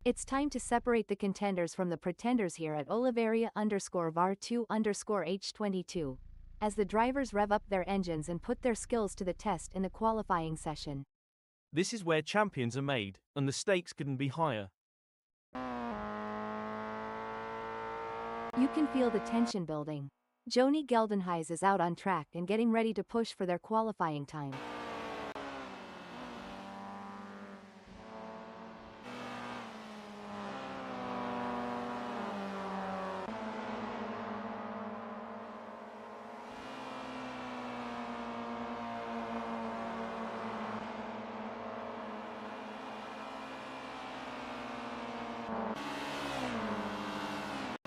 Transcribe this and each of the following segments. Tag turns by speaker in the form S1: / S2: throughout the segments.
S1: It's time to separate the contenders from the pretenders here at OLAVARRIA_VAR2_H22, as the drivers rev up their engines and put their skills to the test in the qualifying session.
S2: This is where champions are made, and the stakes couldn't be higher.
S1: You can feel the tension building. Joni Geldenhuys is out on track and getting ready to push for their qualifying time.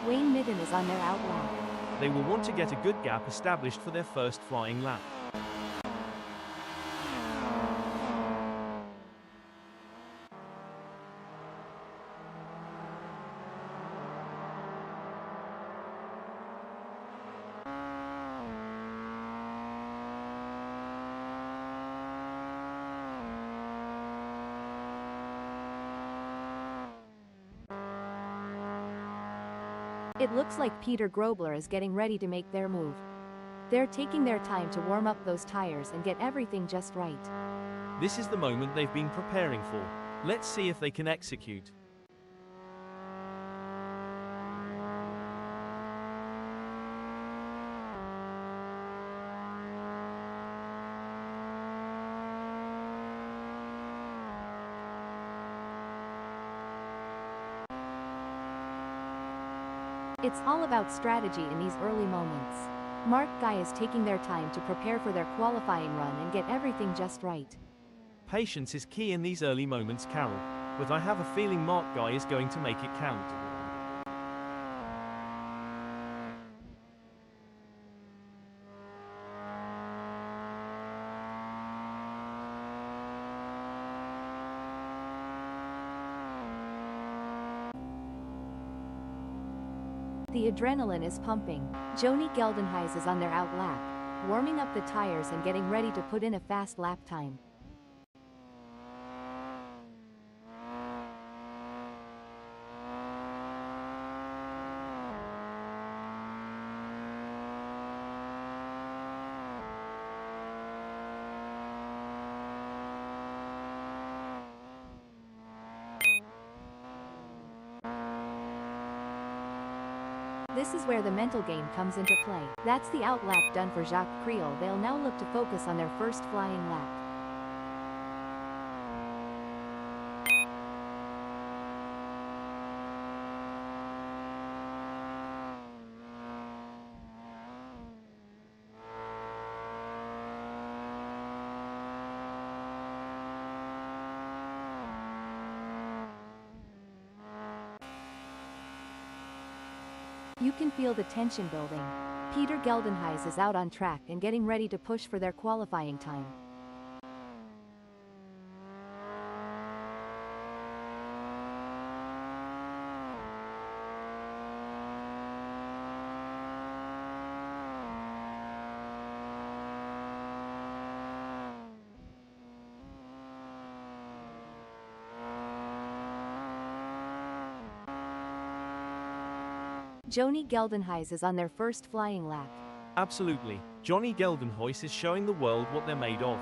S1: Wayne Midden is on their out lap.
S2: They will want to get a good gap established for their first flying lap.
S1: It looks like Peter Grobler is getting ready to make their move. They're taking their time to warm up those tires and get everything just right.
S2: This is the moment they've been preparing for. Let's see if they can execute.
S1: It's all about strategy in these early moments. Mark Guy is taking their time to prepare for their qualifying run and get everything just right.
S2: Patience is key in these early moments, Carol, but I have a feeling Mark Guy is going to make it count.
S1: The adrenaline is pumping. Joni Geldenhuys is on their out lap, warming up the tires and getting ready to put in a fast lap time. This is where the mental game comes into play. That's the out lap done for Jacques Creel. They'll now look to focus on their first flying lap. You can feel the tension building. Peter Geldenhuys is out on track and getting ready to push for their qualifying time. Joni Geldenhuys is on their first flying lap.
S2: Absolutely. Joni Geldenhuys is showing the world what they're made of.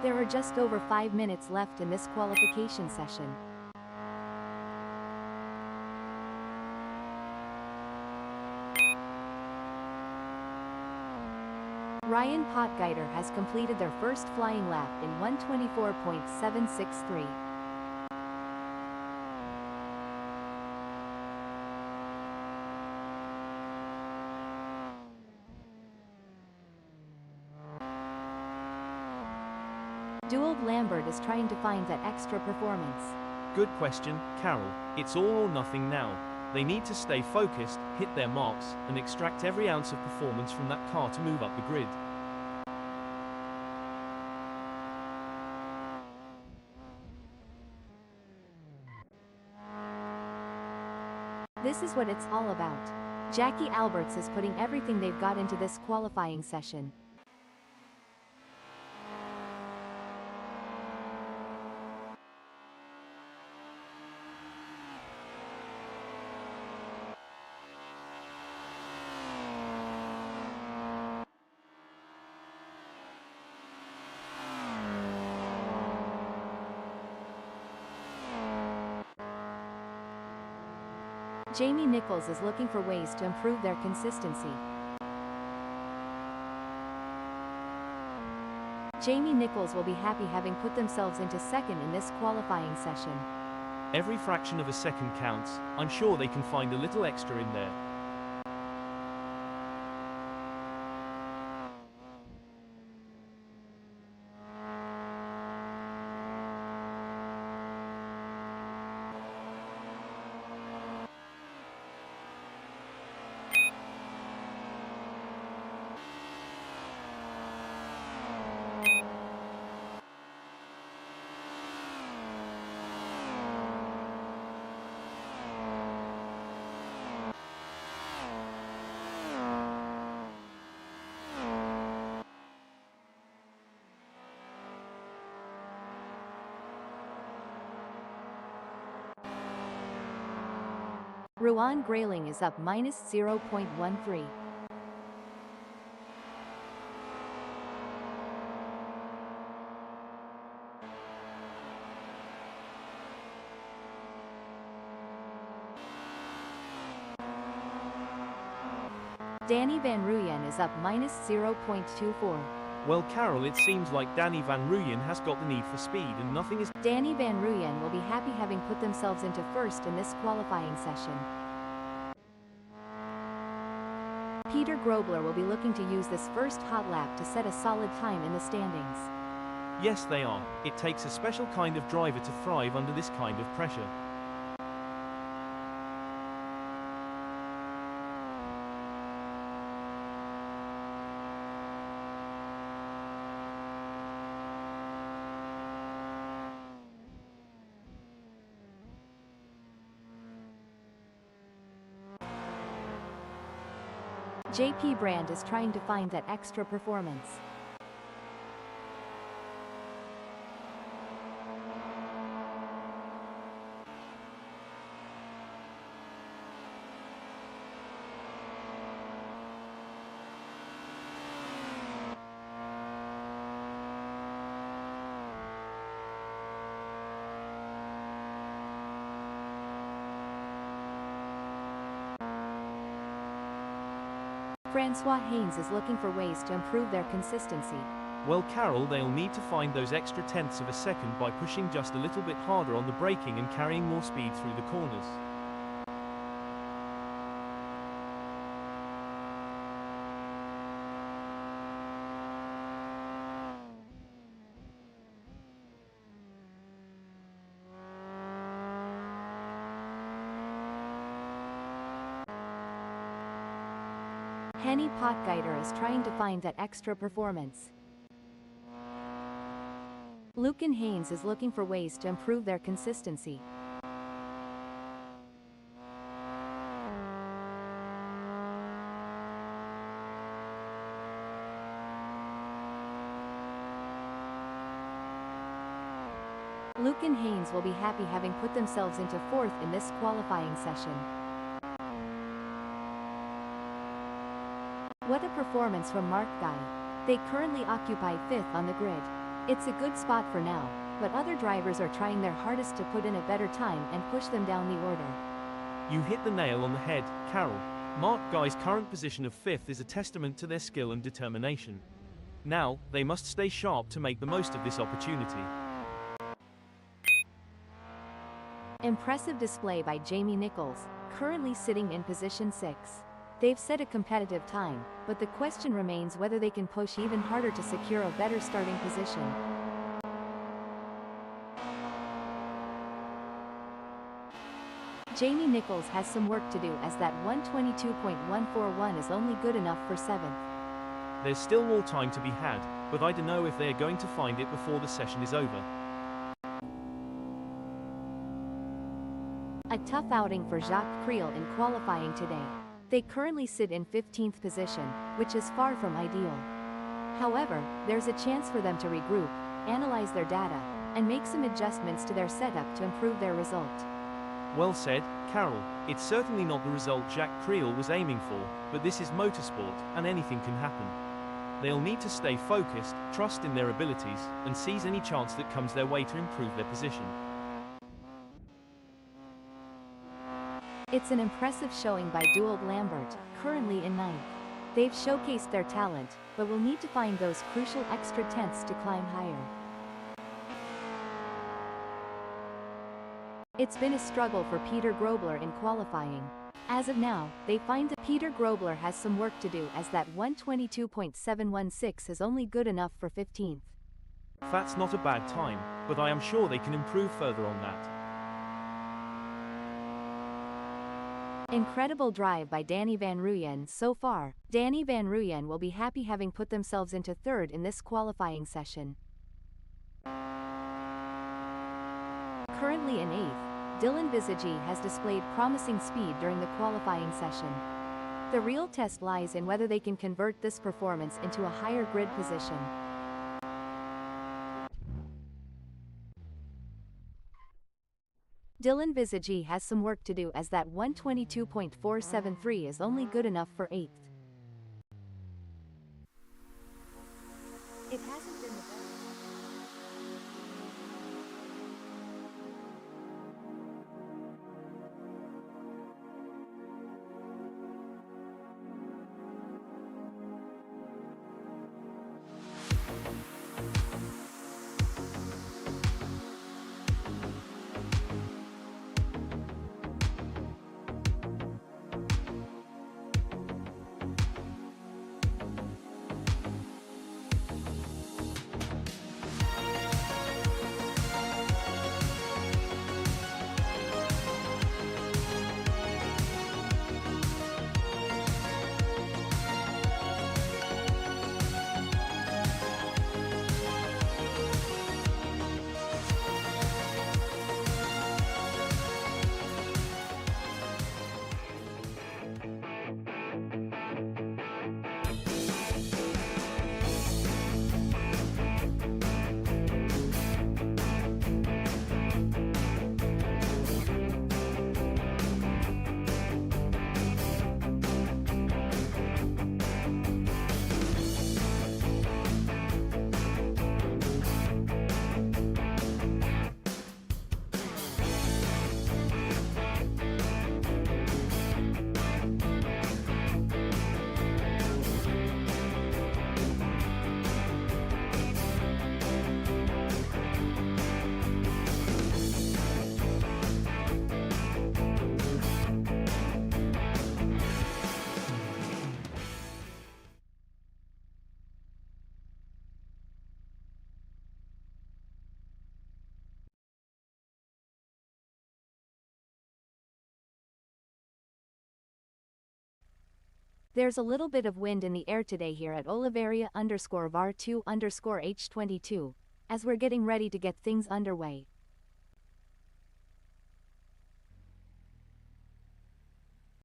S1: There are just over 5 minutes left in this qualification session. Ryan Potgieter has completed their first flying lap in 1:24.763. Dewald Lambert is trying to find that extra performance.
S2: Good question, Carol. It's all or nothing now. They need to stay focused, hit their marks, and extract every ounce of performance from that car to move up the grid.
S1: This is what it's all about. Jackie Alberts is putting everything they've got into this qualifying session. Jamie Nichols is looking for ways to improve their consistency. Jamie Nichols will be happy having put themselves into second in this qualifying session.
S2: Every fraction of a second counts. I'm sure they can find a little extra in there.
S1: Ruan Grayling is up -0.13. Danny Van Ruyen is up -0.24.
S2: Well, Carol, it seems like Danny Van Ruyen has got the need for speed and nothing is...
S1: Danny Van Ruyen will be happy having put themselves into first in this qualifying session. Peter Grobler will be looking to use this first hot lap to set a solid time in the standings.
S2: Yes, they are. It takes a special kind of driver to thrive under this kind of pressure.
S1: JP Brand is trying to find that extra performance. Francois Haynes is looking for ways to improve their consistency.
S2: Well, Carol, they'll need to find those extra tenths of a second by pushing just a little bit harder on the braking and carrying more speed through the corners.
S1: Henny Potgieter is trying to find that extra performance. Lucan Haynes is looking for ways to improve their consistency. Lucan Haynes will be happy having put themselves into fourth in this qualifying session. What a performance from Mark Guy. They currently occupy fifth on the grid. It's a good spot for now, but other drivers are trying their hardest to put in a better time and push them down the order.
S2: You hit the nail on the head, Carol. Mark Guy's current position of fifth is a testament to their skill and determination. Now, they must stay sharp to make the most of this opportunity.
S1: Impressive display by Jamie Nichols, currently sitting in position 6. They've set a competitive time, but the question remains whether they can push even harder to secure a better starting position. Jamie Nichols has some work to do as that 122.141 is only good enough for 7th.
S2: There's still more time to be had, but I don't know if they're going to find it before the session is over.
S1: A tough outing for Jacques Creel in qualifying today. They currently sit in 15th position, which is far from ideal. However, there's a chance for them to regroup, analyze their data, and make some adjustments to their setup to improve their result.
S2: Well said, Carol. It's certainly not the result Jacques Creel was aiming for, but this is motorsport, and anything can happen. They'll need to stay focused, trust in their abilities, and seize any chance that comes their way to improve their position.
S1: It's an impressive showing by Duald Lambert, currently in 9th. They've showcased their talent, but will need to find those crucial extra tenths to climb higher. It's been a struggle for Peter Grobler in qualifying. As of now, they find that Peter Grobler has some work to do as that 122.716 is only good enough for 15th.
S2: That's not a bad time, but I am sure they can improve further on that.
S1: Incredible drive by Danny Van Ruyen so far. Danny Van Ruyen will be happy having put themselves into 3rd in this qualifying session. Currently in 8th, Dylan Visagi has displayed promising speed during the qualifying session. The real test lies in whether they can convert this performance into a higher grid position. Dylan Visagi has some work to do as that 122.473 is only good enough for 8th. It hasn't been the best. There's a little bit of wind in the air today here at OLAVARRIA_VAR2_H22, as we're getting ready to get things underway.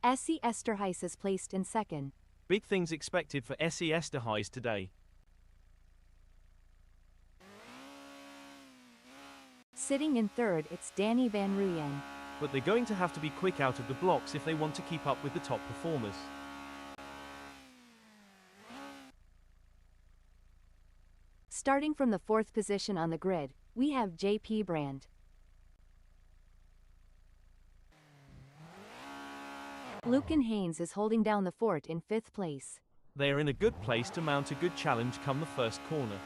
S1: SC Esterhuis is placed in 2nd.
S2: Big things expected for SC Esterhuis today.
S1: Sitting in 3rd, it's Danny Van Ruyen.
S2: But they're going to have to be quick out of the blocks if they want to keep up with the top performers.
S1: Starting from the 4th position on the grid, we have JP Brand. Lucan Haynes is holding down the fort in 5th place.
S2: They are in a good place to mount a good challenge come the first corner.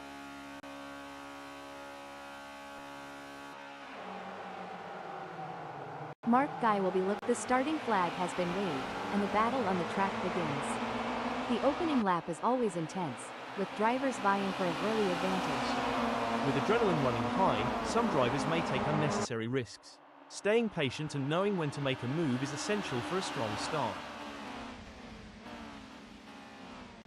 S1: Mark Guy will be looked. The starting flag has been waved, and the battle on the track begins. The opening lap is always intense, with drivers vying for an early advantage.
S2: With adrenaline running high, some drivers may take unnecessary risks. Staying patient and knowing when to make a move is essential for a strong start.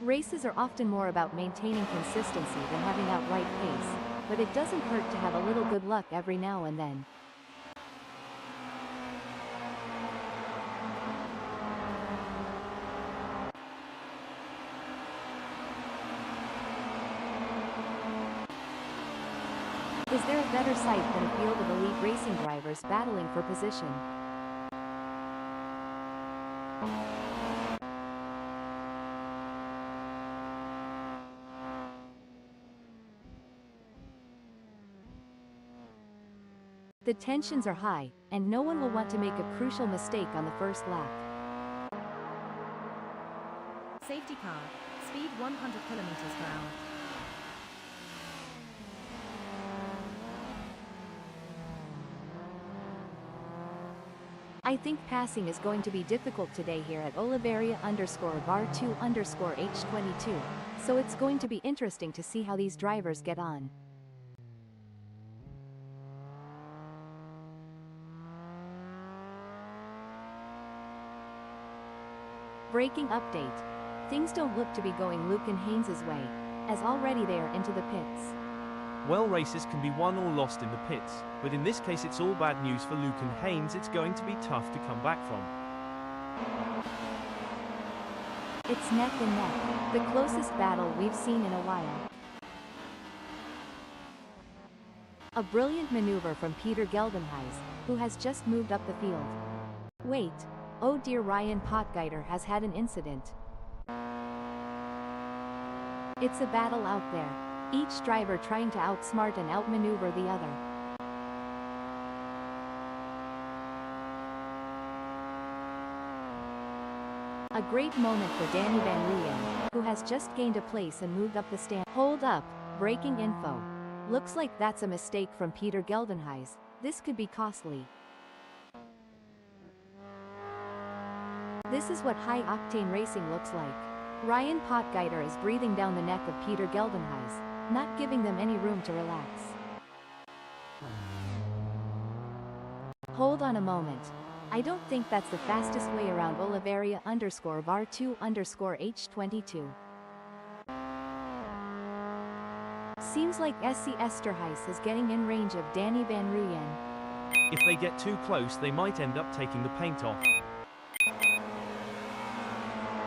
S1: Races are often more about maintaining consistency than having outright pace, but it doesn't hurt to have a little good luck every now and then. Is there a better sight than a field of elite racing drivers battling for position? The tensions are high, and no one will want to make a crucial mistake on the first lap.
S3: Safety car, speed 100 kilometers per hour.
S1: I think passing is going to be difficult today here at OLAVARRIA_bar2_H22, so it's going to be interesting to see how these drivers get on. Braking update. Things don't look to be going Luke and Haynes' way, as already they are into the pits.
S2: Well, races can be won or lost in the pits, but in this case it's all bad news for Luke and Haynes. It's going to be tough to come back from.
S1: It's neck and neck, the closest battle we've seen in a while. A brilliant maneuver from Peter Geldenhuys, who has just moved up the field. Wait, oh dear, Ryan Potgieter has had an incident. It's a battle out there, each driver trying to outsmart and outmaneuver the other. A great moment for Danny Van Rooyen, who has just gained a place and moved up the stand. Hold up, breaking info. Looks like that's a mistake from Peter Geldenhuys. This could be costly. This is what high-octane racing looks like. Ryan Potgieter is breathing down the neck of Peter Geldenhuys, not giving them any room to relax. Hold on a moment. I don't think that's the fastest way around OLAVARRIA_bar2_H22. Seems like SC Esterhuis is getting in range of Danny Van Rooyen.
S2: If they get too close, they might end up taking the paint off.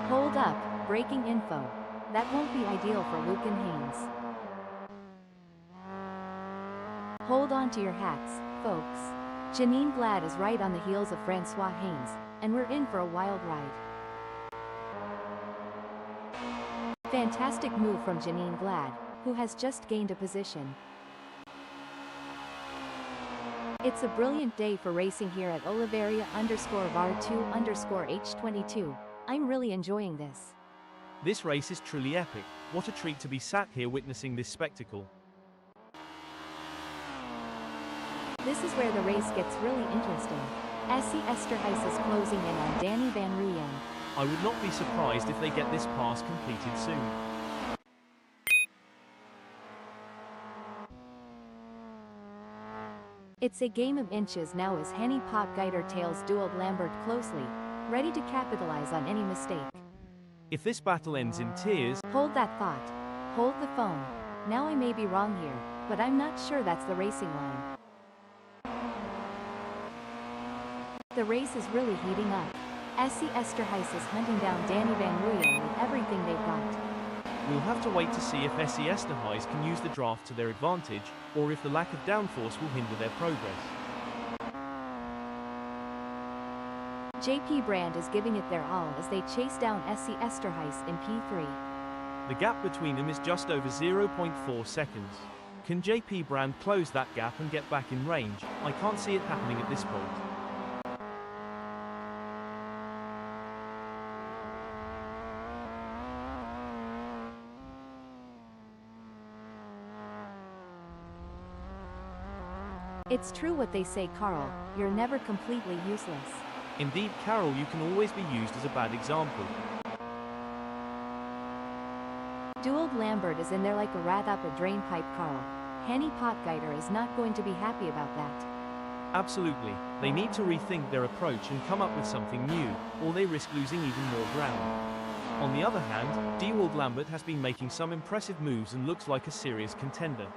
S1: Hold up, breaking info. That won't be ideal for Luke and Haynes. Hold on to your hats, folks. Janine Glad is right on the heels of Francois Haynes, and we're in for a wild ride. Fantastic move from Janine Glad, who has just gained a position. It's a brilliant day for racing here at OLAVARRIA_bar2_H22. I'm really enjoying this.
S2: This race is truly epic. What a treat to be sat here witnessing this spectacle.
S1: This is where the race gets really interesting. SC Esterhuis is closing in on Danny Van Rooyen.
S2: I would not be surprised if they get this pass completed soon.
S1: It's a game of inches now as Henny Potgieter tails Duald Lambert closely, ready to capitalize on any mistake.
S2: If this battle ends in tears...
S1: Hold that thought. Hold the phone. Now I may be wrong here, but I'm not sure that's the racing line. The race is really heating up. SC Esterhuis is hunting down Danny Van Rooyen with everything they've got.
S2: We'll have to wait to see if SC Esterhuis can use the draft to their advantage, or if the lack of downforce will hinder their progress.
S1: JP Brand is giving it their all as they chase down SC Esterhuis in P3.
S2: The gap between them is just over 0.4 seconds. Can JP Brand close that gap and get back in range? I can't see it happening at this point.
S1: It's true what they say, Carl, you're never completely useless.
S2: Indeed, Carol, you can always be used as a bad example.
S1: Duald Lambert is in there like a rat up a drain pipe, Carl. Henny Potgieter is not going to be happy about that.
S2: Absolutely. They need to rethink their approach and come up with something new, or they risk losing even more ground. On the other hand, Dewald Lambert has been making some impressive moves and looks like a serious contender.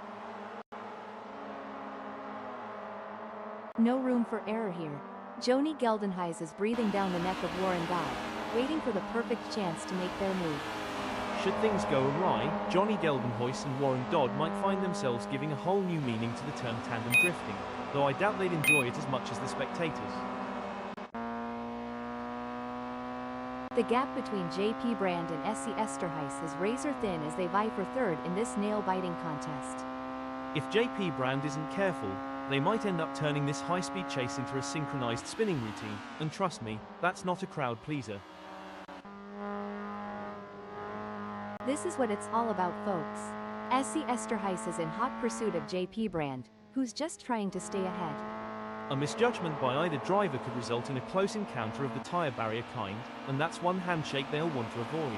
S1: No room for error here. Joni Geldenhuys is breathing down the neck of Warren Dodd, waiting for the perfect chance to make their move.
S2: Should things go awry, Johnny Geldenhuys and Warren Dodd might find themselves giving a whole new meaning to the term tandem drifting, though I doubt they'd enjoy it as much as the spectators.
S1: The gap between JP Brand and SC Esterhuis is razor thin as they vie for third in this nail-biting contest.
S2: If JP Brand isn't careful, they might end up turning this high-speed chase into a synchronized spinning routine, and trust me, that's not a crowd pleaser.
S1: This is what it's all about, folks. SC Esterhuis is in hot pursuit of JP Brand, who's just trying to stay ahead.
S2: A misjudgment by either driver could result in a close encounter of the tire barrier kind, and that's one handshake they'll want to avoid.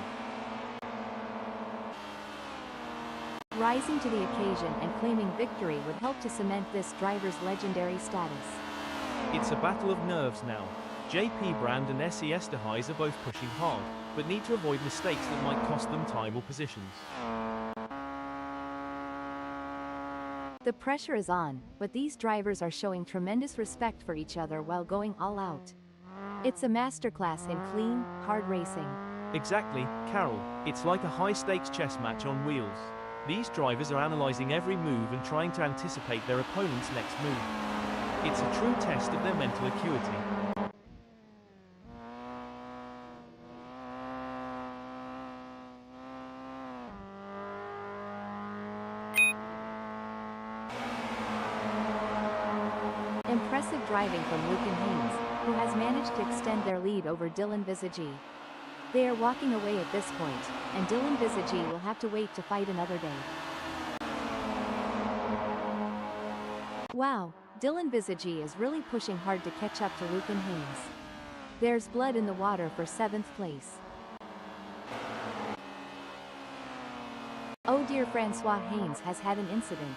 S1: Rising to the occasion and claiming victory would help to cement this driver's legendary status.
S2: It's a battle of nerves now. JP Brand and SC Esterhuis are both pushing hard, but need to avoid mistakes that might cost them time or positions.
S1: The pressure is on, but these drivers are showing tremendous respect for each other while going all out. It's a masterclass in clean, hard racing.
S2: Exactly, Carol. It's like a high-stakes chess match on wheels. These drivers are analyzing every move and trying to anticipate their opponent's next move. It's a true test of their mental acuity.
S1: Impressive driving from Lucan Haynes, who has managed to extend their lead over Dylan Visagi. They are walking away at this point, and Dylan Visagi will have to wait to fight another day. Wow, Dylan Visagi is really pushing hard to catch up to Lucan Haynes. There's blood in the water for 7th place. Oh dear, Francois Haynes has had an incident.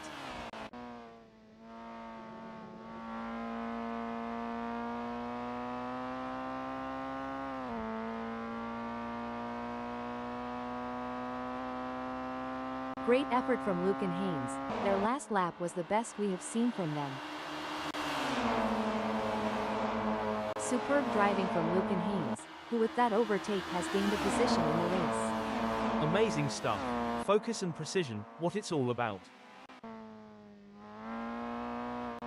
S1: Great effort from Lucan Haynes. Their last lap was the best we have seen from them. Superb driving from Lucan Haynes, who with that overtake has gained a position in the race.
S2: Amazing stuff. Focus and precision, what it's all about.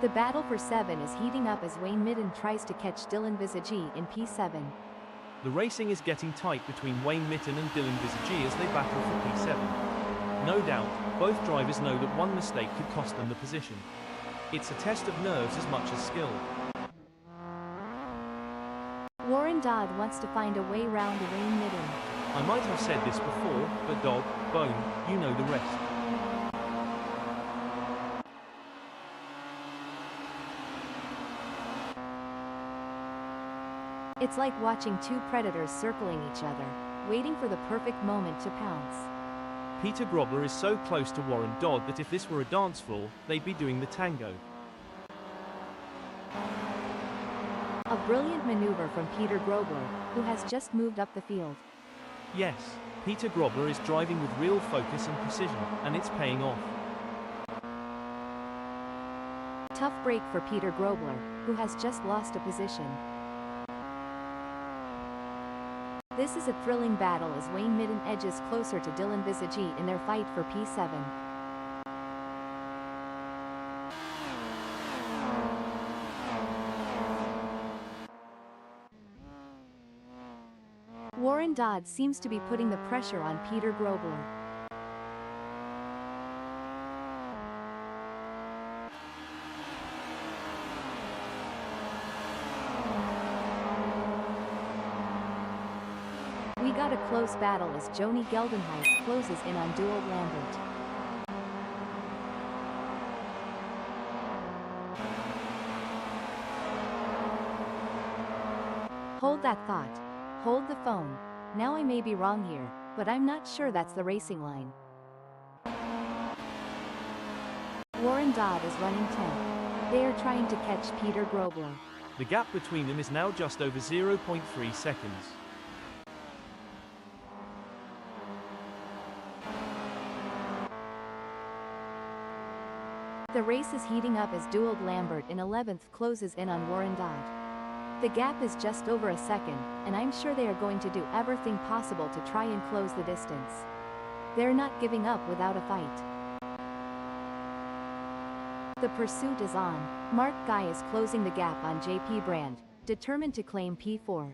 S1: The battle for 7 is heating up as Wayne Midden tries to catch Dylan Visagi in P7.
S2: The racing is getting tight between Wayne Mitten and Dylan Visagi as they battle for P7. No doubt, both drivers know that one mistake could cost them the position. It's a test of nerves as much as skill.
S1: Warren Dodd wants to find a way round Wayne Midden.
S2: I might have said this before, but Dodd, Bone, you know the rest.
S1: It's like watching two predators circling each other, waiting for the perfect moment to pounce.
S2: Peter Grobler is so close to Warren Dodd that if this were a dance floor, they'd be doing the tango.
S1: A brilliant maneuver from Peter Grobler, who has just moved up the field.
S2: Yes, Peter Grobler is driving with real focus and precision, and it's paying off.
S1: Tough break for Peter Grobler, who has just lost a position. This is a thrilling battle as Wayne Midden edges closer to Dylan Visagi in their fight for P7. Warren Dodd seems to be putting the pressure on Peter Grobler. We got a close battle as Joni Geldenhuys closes in on Dewald Lambert. Hold that thought. Hold the phone. Now I may be wrong here, but I'm not sure that's the racing line. Warren Dodd is running 10th. They are trying to catch Peter Grobler.
S2: The gap between them is now just over 0.3 seconds.
S1: The race is heating up as Doald Lambert in 11th closes in on Warren Dodd. The gap is just over a second, and I'm sure they are going to do everything possible to try and close the distance. They're not giving up without a fight. The pursuit is on. Mark Guy is closing the gap on JP Brand, determined to claim P4.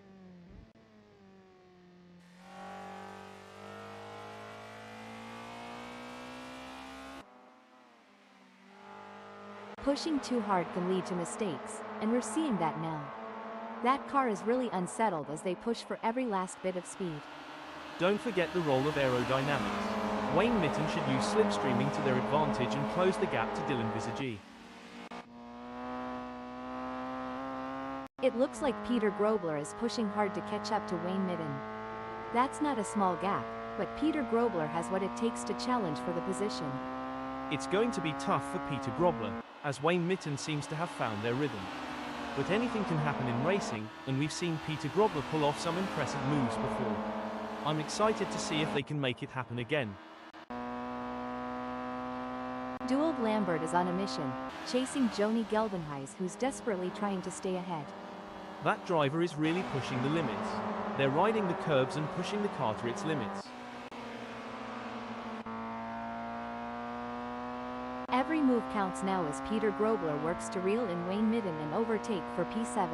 S1: Pushing too hard can lead to mistakes, and we're seeing that now. That car is really unsettled as they push for every last bit of speed.
S2: Don't forget the role of aerodynamics. Wayne Mitten should use slipstreaming to their advantage and close the gap to Dylan Visage.
S1: It looks like Peter Grobler is pushing hard to catch up to Wayne Mitten. That's not a small gap, but Peter Grobler has what it takes to challenge for the position.
S2: It's going to be tough for Peter Grobler, as Wayne Mitten seems to have found their rhythm. But anything can happen in racing, and we've seen Peter Grobler pull off some impressive moves before. I'm excited to see if they can make it happen again.
S1: Doald Lambert is on a mission, chasing Joni Geldenhuys, who's desperately trying to stay ahead.
S2: That driver is really pushing the limits. They're riding the curbs and pushing the car to its limits.
S1: Every move counts now as Peter Grobler works to reel in Wayne Mitten and overtake for P7.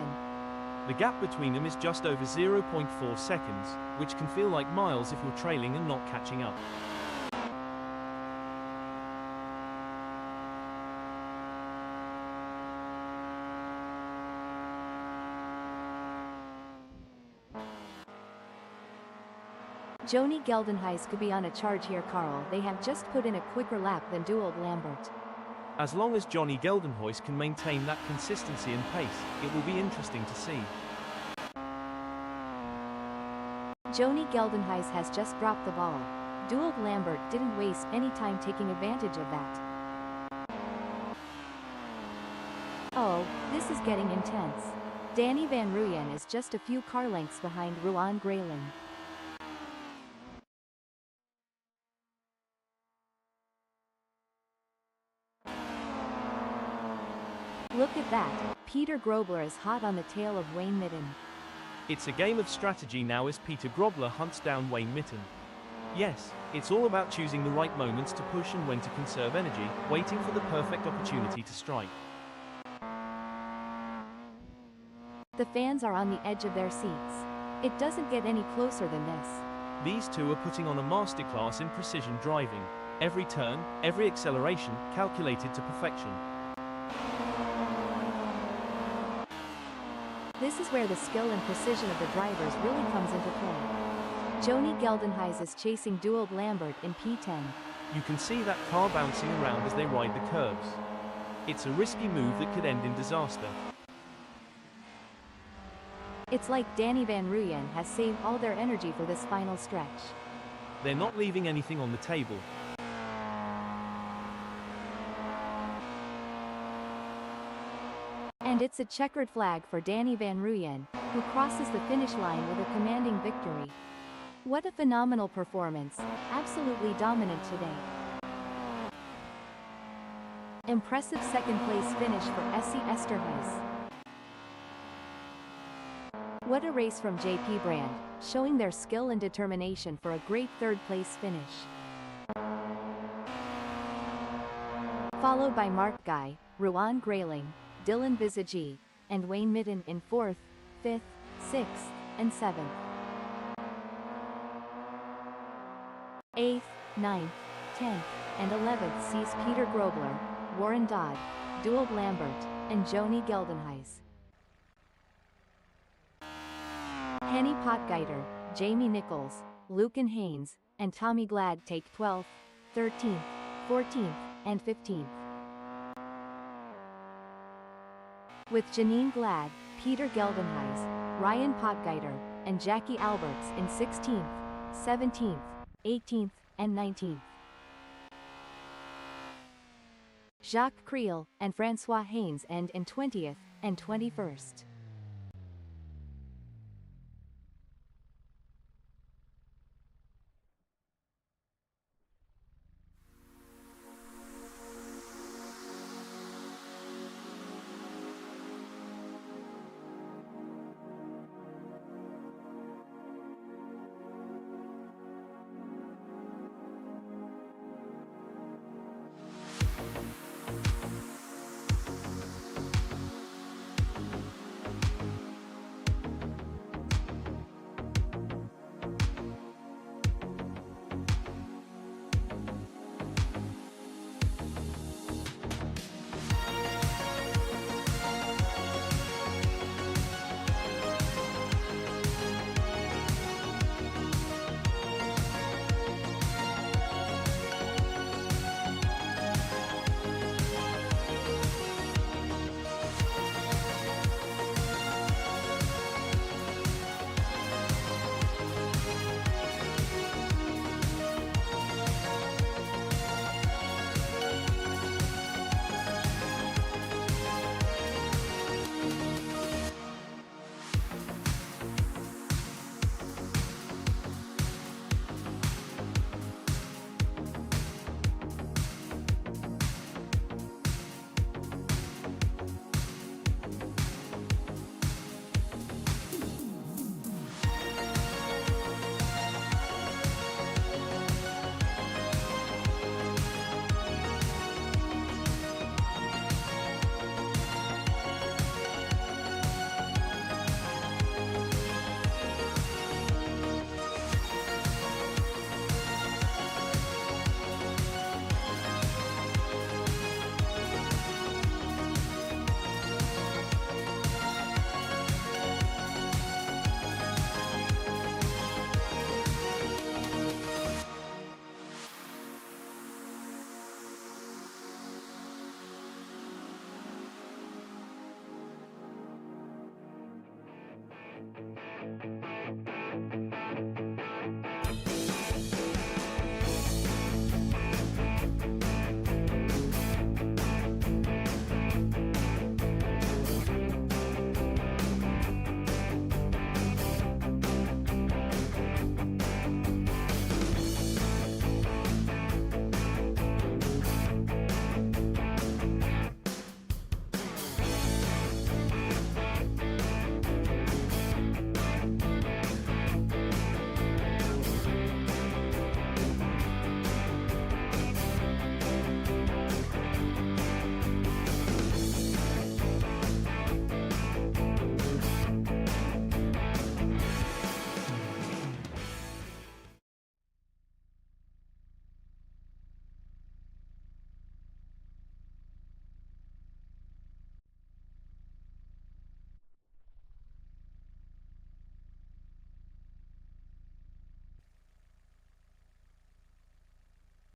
S2: The gap between them is just over 0.4 seconds, which can feel like miles if you're trailing and not catching up.
S1: Joni Geldenhuys could be on a charge here, Carl. They have just put in a quicker lap than Doald Lambert.
S2: As long as Joni Geldenhuys can maintain that consistency and pace, it will be interesting to see.
S1: Joni Geldenhuys has just dropped the ball. Doald Lambert didn't waste any time taking advantage of that. Oh, this is getting intense. Danny Van Ruyen is just a few car lengths behind Ruan Grayling. Look at that, Peter Grobler is hot on the tail of Wayne Mitten.
S2: It's a game of strategy now as Peter Grobler hunts down Wayne Mitten. Yes, it's all about choosing the right moments to push and when to conserve energy, waiting for the perfect opportunity to strike.
S1: The fans are on the edge of their seats. It doesn't get any closer than this.
S2: These two are putting on a masterclass in precision driving. Every turn, every acceleration, calculated to perfection.
S1: This is where the skill and precision of the drivers really comes into play. Joni Geldenhuys is chasing Doald Lambert in P10.
S2: You can see that car bouncing around as they ride the curbs. It's a risky move that could end in disaster.
S1: It's like Danny Van Ruyen has saved all their energy for this final stretch.
S2: They're not leaving anything on the table.
S1: And it's a checkered flag for Danny Van Ruyen, who crosses the finish line with a commanding victory. What a phenomenal performance, absolutely dominant today. Impressive second place finish for Essie Esterhuis. What a race from JP Brand, showing their skill and determination for a great third place finish. Followed by Mark Guy, Ruan Grayling, Dylan Visage, and Wayne Mitten in 4th, 5th, 6th, and 7th. 8th, 9th, 10th, and 11th sees Peter Grobler, Warren Dodd, Doald Lambert, and Joni Geldenhuys. Henny Potgieter, Jamie Nichols, Lucan Haynes, and Tommy Glad take 12th, 13th, 14th, and 15th. With Janine Glad, Peter Geldenhuys, Ryan Potgieter, and Jackie Alberts in 16th, 17th, 18th, and 19th. Jacques Creel and Francois Haynes end in 20th and 21st.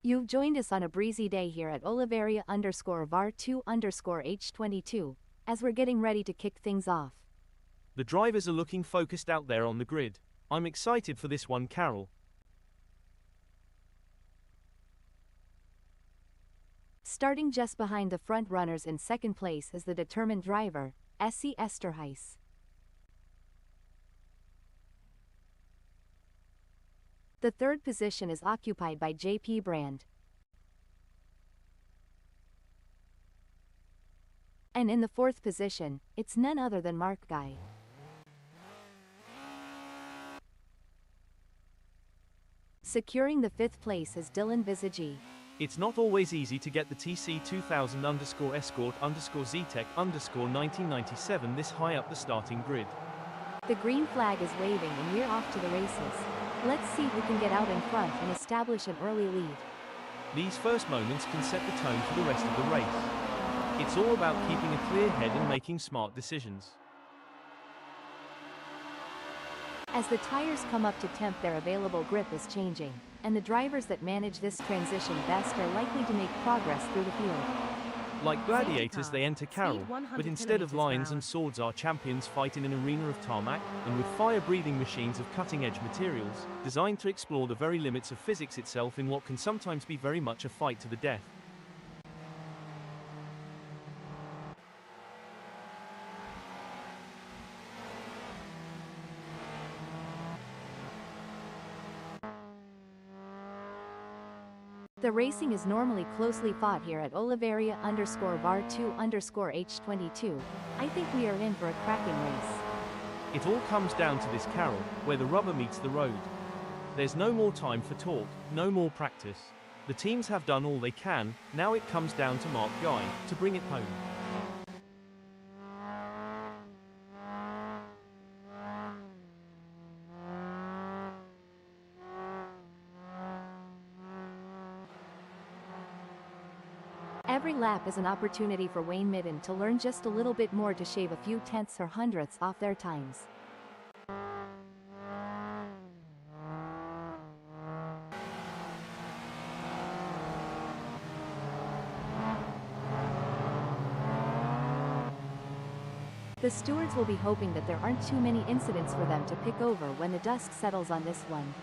S1: You've joined us on a breezy day here at OLAVARRIA_VAR2_H22, as we're getting ready to kick things off.
S2: The drivers are looking focused out there on the grid. I'm excited for this one, Carol.
S1: Starting just behind the front runners in second place is the determined driver, SC Esterhuis. The third position is occupied by JP Brand. And in the fourth position, it's none other than Mark Guy. Securing the fifth place is Dylan Visagi.
S2: It's not always easy to get the TC2000_Escort_ZTEC_1997 this high up the starting grid.
S1: The green flag is waving and we're off to the races. Let's see who can get out in front and establish an early lead.
S2: These first moments can set the tone for the rest of the race. It's all about keeping a clear head and making smart decisions.
S1: As the tires come up to temp, their available grip is changing, and the drivers that manage this transition best are likely to make progress through the field.
S2: Like gladiators, they enter Carol,
S3: Speed 100
S2: but instead of lions
S3: km/h.
S2: and swords, our champions fight in an arena of tarmac, and with fire-breathing machines of cutting-edge materials, designed to explore the very limits of physics itself in what can sometimes be very much a fight to the death.
S1: The racing is normally closely fought here at OLAVARRIA_VAR2_H22. I think we are in for a cracking race.
S2: It all comes down to this, Carol, where the rubber meets the road. There's no more time for talk, no more practice. The teams have done all they can, now it comes down to Mark Guy to bring it home.
S1: Every lap is an opportunity for Wayne Midden to learn just a little bit more to shave a few tenths or hundredths off their times. The stewards will be hoping that there aren't too many incidents for them to pick over when the dust settles on this one.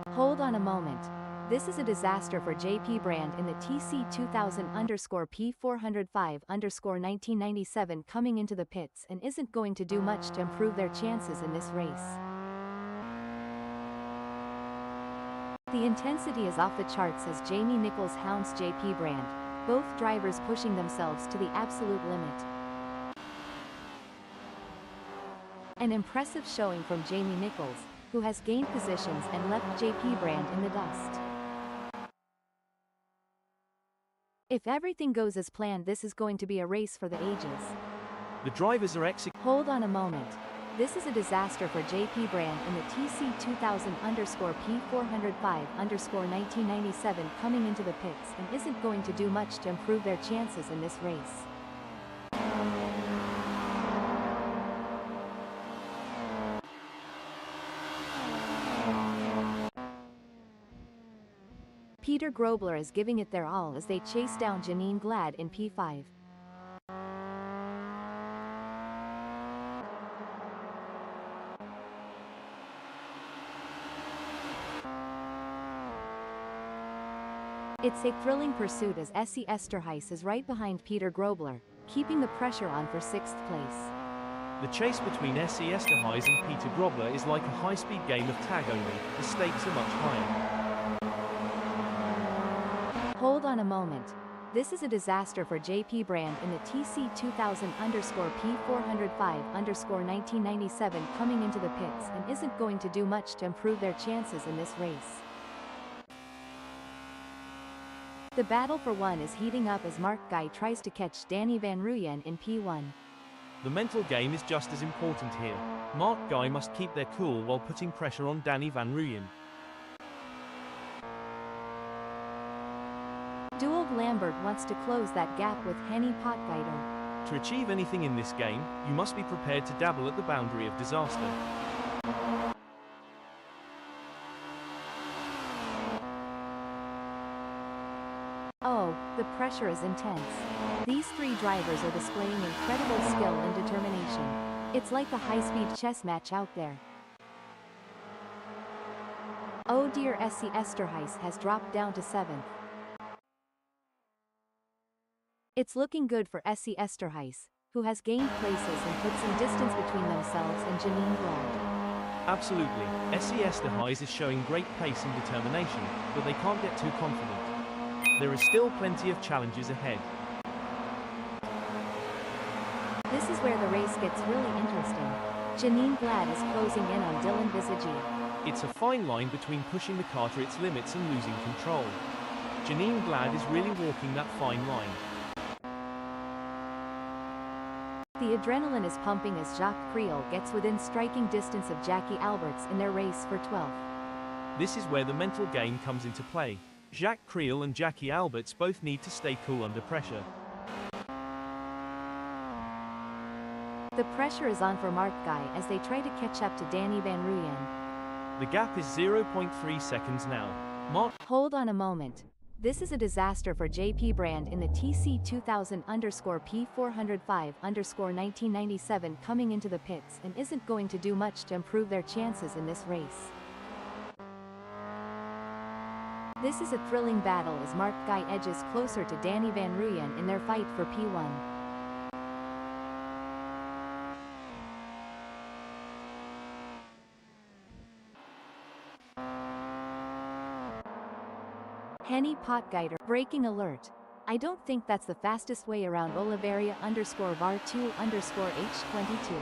S1: Hold on a moment. This is a disaster for JP Brand in the TC2000_P405_1997 coming into the pits and isn't going to do much to improve their chances in this race. The intensity is off the charts as Jamie Nichols hounds JP Brand, both drivers pushing themselves to the absolute limit. An impressive showing from Jamie Nichols, who has gained positions and left JP Brand in the dust. If everything goes as planned, this is going to be a race for the ages.
S2: The drivers are
S1: Hold on a moment. This is a disaster for JP Brand in the TC2000_P405_1997 coming into the pits and isn't going to do much to improve their chances in this race. Peter Grobler is giving it their all as they chase down Janine Glad in P5. It's a thrilling pursuit as Essie Esterhuis is right behind Peter Grobler, keeping the pressure on for 6th place.
S2: The chase between Essie Esterhuis and Peter Grobler is like a high-speed game of tag only, the stakes are much higher.
S1: Hold on a moment. This is a disaster for JP Brand in the TC2000_P405_1997 coming into the pits and isn't going to do much to improve their chances in this race. The battle for one is heating up as Mark Guy tries to catch Danny Van Ruyen in P1.
S2: The mental game is just as important here. Mark Guy must keep their cool while putting pressure on Danny Van Ruyen.
S1: Duold Lambert wants to close that gap with Henny Potgieter.
S2: To achieve anything in this game, you must be prepared to dabble at the boundary of disaster.
S1: Oh, the pressure is intense. These three drivers are displaying incredible skill and determination. It's like a high-speed chess match out there. Oh dear, Essie Esterhuis has dropped down to 7th. It's looking good for Essie Esterhuis, who has gained places and put some distance between themselves and Janine Glad.
S2: Absolutely, Essie Esterhuis is showing great pace and determination, but they can't get too confident. There is still plenty of challenges ahead.
S1: This is where the race gets really interesting. Janine Glad is closing in on Dylan Visagi.
S2: It's a fine line between pushing the car to its limits and losing control. Janine Glad is really walking that fine line.
S1: The adrenaline is pumping as Jacques Creel gets within striking distance of Jackie Alberts in their race for 12th.
S2: This is where the mental game comes into play. Jacques Creel and Jackie Alberts both need to stay cool under pressure.
S1: The pressure is on for Mark Guy as they try to catch up to Danny Van Ruyen.
S2: The gap is 0.3 seconds now.
S1: Hold on a moment. This is a disaster for JP Brand in the TC2000_P405_1997 coming into the pits and isn't going to do much to improve their chances in this race. This is a thrilling battle as Mark Guy edges closer to Danny Van Ruyen in their fight for P1. Henny Potgeider, breaking alert. I don't think that's the fastest way around OLAVARRIA _VAR2 _H22.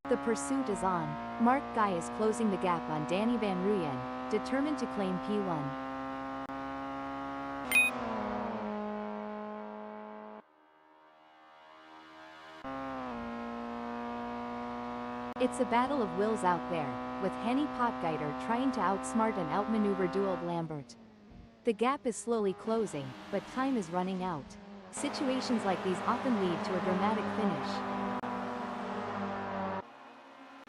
S1: The pursuit is on. Mark Guy is closing the gap on Danny Van Ruyen, determined to claim P1. It's a battle of wills out there, with Henny Potgeider trying to outsmart and outmaneuver Duald Lambert. The gap is slowly closing, but time is running out. Situations like these often lead to a dramatic finish.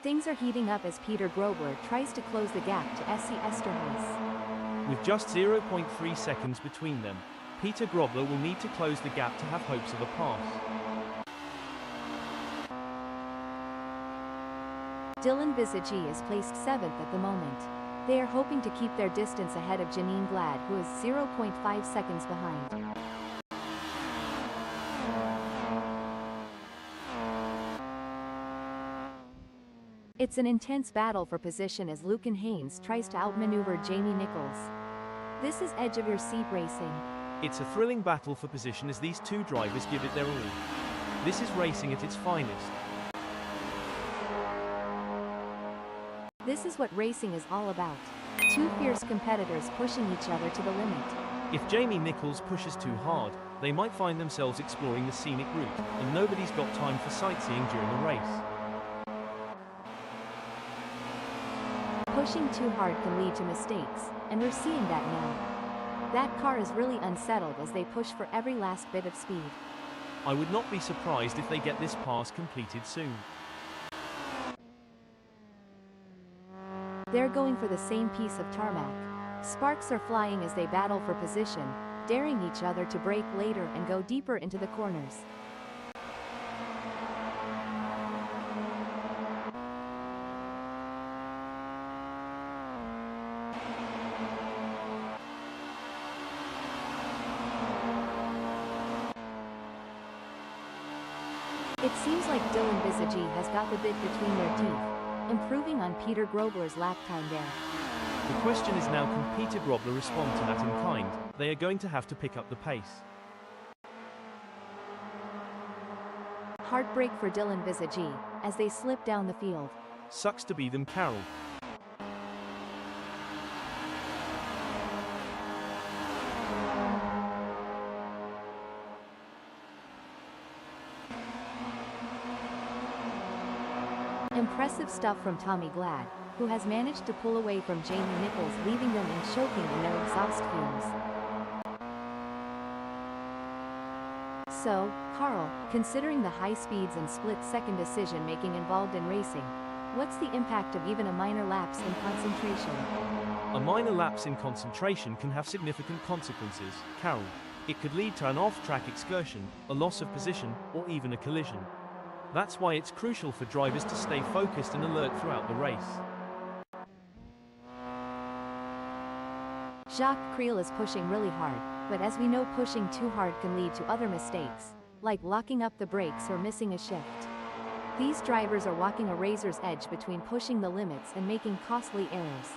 S1: Things are heating up as Peter Grobler tries to close the gap to SC Esterhuis.
S2: With just 0.3 seconds between them, Peter Grobler will need to close the gap to have hopes of a pass.
S1: Dylan Visagi is placed 7th at the moment. They are hoping to keep their distance ahead of Janine Glad, who is 0.5 seconds behind. It's an intense battle for position as Lucan Haynes tries to outmaneuver Jamie Nichols. This is edge of your seat racing.
S2: It's a thrilling battle for position as these two drivers give it their all. This is racing at its finest.
S1: This is what racing is all about. Two fierce competitors pushing each other to the limit.
S2: If Jamie Nichols pushes too hard, they might find themselves exploring the scenic route, and nobody's got time for sightseeing during the race.
S1: Pushing too hard can lead to mistakes, and we're seeing that now. That car is really unsettled as they push for every last bit of speed.
S2: I would not be surprised if they get this pass completed soon.
S1: They're going for the same piece of tarmac. Sparks are flying as they battle for position, daring each other to brake later and go deeper into the corners. It seems like Dylan Visagi has got the bit between their teeth, improving on Peter Grobler's lap time there.
S2: The question is now, can Peter Grobler respond to that in kind? They are going to have to pick up the pace.
S1: Heartbreak for Dylan Visagi, as they slip down the field.
S2: Sucks to be them, Carol.
S1: Impressive stuff from Tommy Glad, who has managed to pull away from Jamie Nichols, leaving them in choking in their exhaust fumes. So, Carl, considering the high speeds and split-second decision-making involved in racing, what's the impact of even a minor lapse in concentration?
S2: A minor lapse in concentration can have significant consequences, Carol. It could lead to an off-track excursion, a loss of position, or even a collision. That's why it's crucial for drivers to stay focused and alert throughout the race.
S1: Jacques Creel is pushing really hard, but as we know, pushing too hard can lead to other mistakes, like locking up the brakes or missing a shift. These drivers are walking a razor's edge between pushing the limits and making costly errors.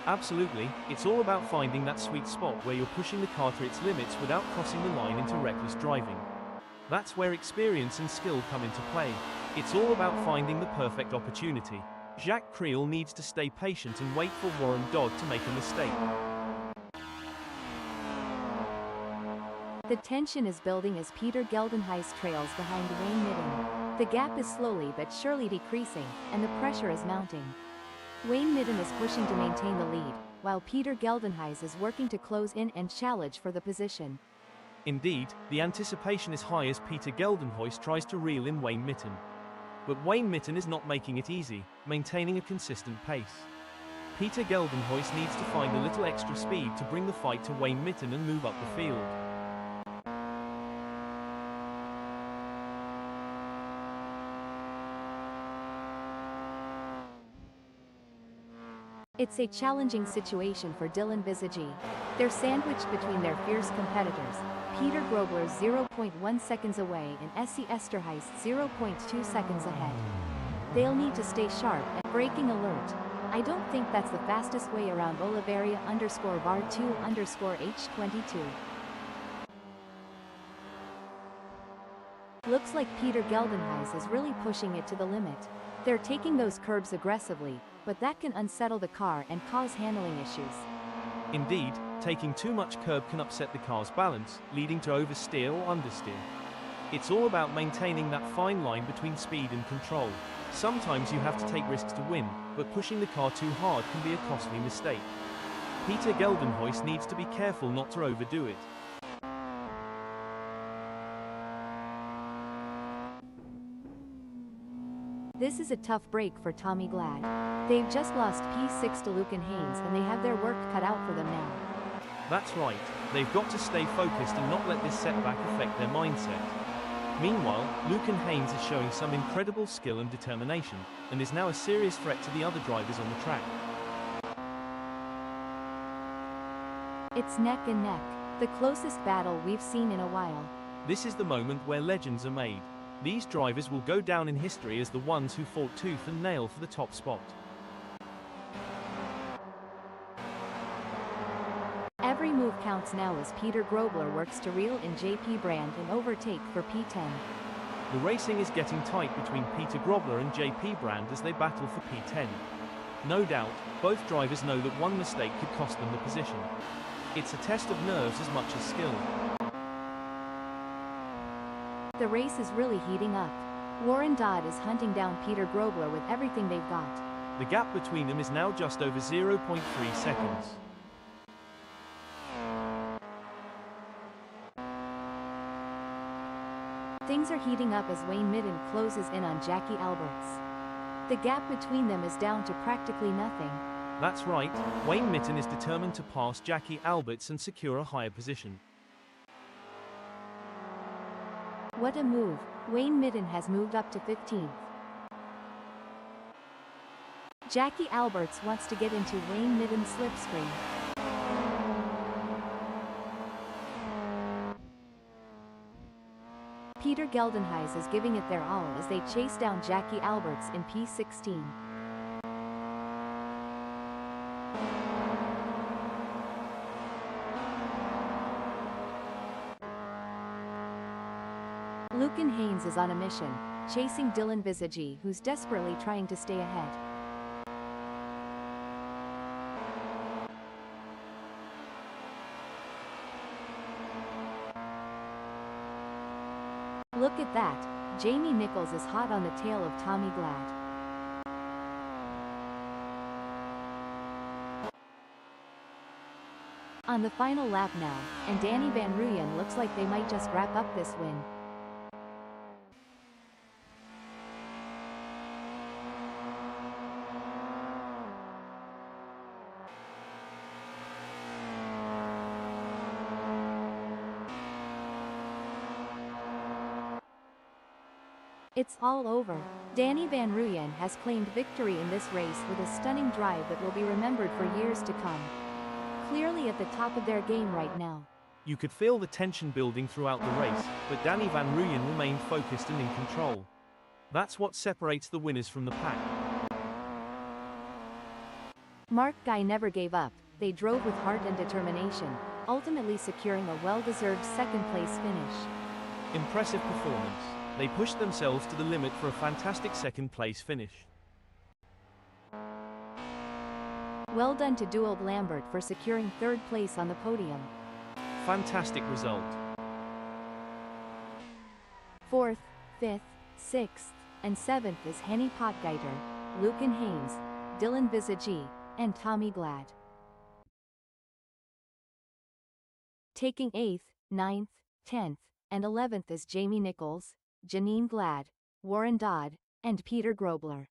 S2: Absolutely, it's all about finding that sweet spot where you're pushing the car to its limits without crossing the line into reckless driving. That's where experience and skill come into play. It's all about finding the perfect opportunity. Jacques Creel needs to stay patient and wait for Warren Dodd to make a mistake.
S1: The tension is building as Peter Geldenhuis trails behind Wayne Midden. The gap is slowly but surely decreasing, and the pressure is mounting. Wayne Midden is pushing to maintain the lead, while Peter Geldenhuis is working to close in and challenge for the position.
S2: Indeed, the anticipation is high as Peter Geldenhuis tries to reel in Wayne Midden. But Wayne Midden is not making it easy, maintaining a consistent pace. Peter Geldenhuis needs to find a little extra speed to bring the fight to Wayne Midden and move up the field.
S1: It's a challenging situation for Dylan Visagi. They're sandwiched between their fierce competitors, Peter Grobler 0.1 seconds away and SC Esterhuis 0.2 seconds ahead. They'll need to stay sharp and braking alert. I don't think that's the fastest way around OLAVARRIA_VAR2_H22. Looks like Peter Geldenhuys is really pushing it to the limit. They're taking those curbs aggressively, but that can unsettle the car and cause handling issues.
S2: Indeed, taking too much curb can upset the car's balance, leading to oversteer or understeer. It's all about maintaining that fine line between speed and control. Sometimes you have to take risks to win, but pushing the car too hard can be a costly mistake. Peter Geldenhuys needs to be careful not to overdo it.
S1: This is a tough break for Tommy Glad. They've just lost P6 to Lucan Haynes and they have their work cut out for them now.
S2: That's right, they've got to stay focused and not let this setback affect their mindset. Meanwhile, Lucan Haynes is showing some incredible skill and determination, and is now a serious threat to the other drivers on the track.
S1: It's neck and neck, the closest battle we've seen in a while.
S2: This is the moment where legends are made. These drivers will go down in history as the ones who fought tooth and nail for the top spot.
S1: Every move counts now as Peter Grobler works to reel in JP Brand and overtake for P10.
S2: The racing is getting tight between Peter Grobler and JP Brand as they battle for P10. No doubt, both drivers know that one mistake could cost them the position. It's a test of nerves as much as skill.
S1: The race is really heating up. Warren Dodd is hunting down Peter Grobler with everything they've got.
S2: The gap between them is now just over 0.3 seconds.
S1: Things are heating up as Wayne Midden closes in on Jackie Alberts. The gap between them is down to practically nothing.
S2: That's right, Wayne Midden is determined to pass Jackie Alberts and secure a higher position.
S1: What a move, Wayne Midden has moved up to 15th. Jackie Alberts wants to get into Wayne Midden's slipstream. Peter Geldenhuys is giving it their all as they chase down Jackie Alberts in P16. Lucan Haynes is on a mission, chasing Dylan Visagi, who's desperately trying to stay ahead. Look at that, Jamie Nichols is hot on the tail of Tommy Glad. On the final lap now, and Danny Van Ruyen looks like they might just wrap up this win. It's all over. Danny Van Ruyen has claimed victory in this race with a stunning drive that will be remembered for years to come. Clearly at the top of their game right now.
S2: You could feel the tension building throughout the race, but Danny Van Ruyen remained focused and in control. That's what separates the winners from the pack.
S1: Mark Guy never gave up. They drove with heart and determination, ultimately securing a well-deserved second-place finish.
S2: Impressive performance. They pushed themselves to the limit for a fantastic second-place finish.
S1: Well done to Doald Lambert for securing third place on the podium.
S2: Fantastic result.
S1: 4th, 5th, 6th, and 7th is Henny Potgieter, Lucan Haynes, Dylan Visagi, and Tommy Glad. Taking 8th, 9th, 10th, and 11th is Jamie Nichols, Janine Glad, Warren Dodd, and Peter Grobler.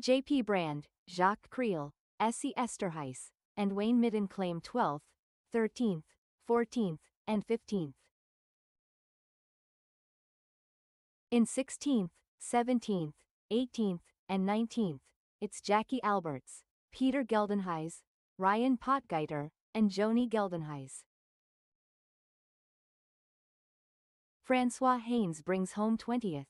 S1: JP Brand, Jacques Creel, Essie Esterhuis, and Wayne Midden claim 12th, 13th, 14th, and 15th. In 16th, 17th, 18th, and 19th, it's Jackie Alberts, Peter Geldenhuys, Ryan Potgieter, and Joni Geldenhuys. Francois Haynes brings home 20th.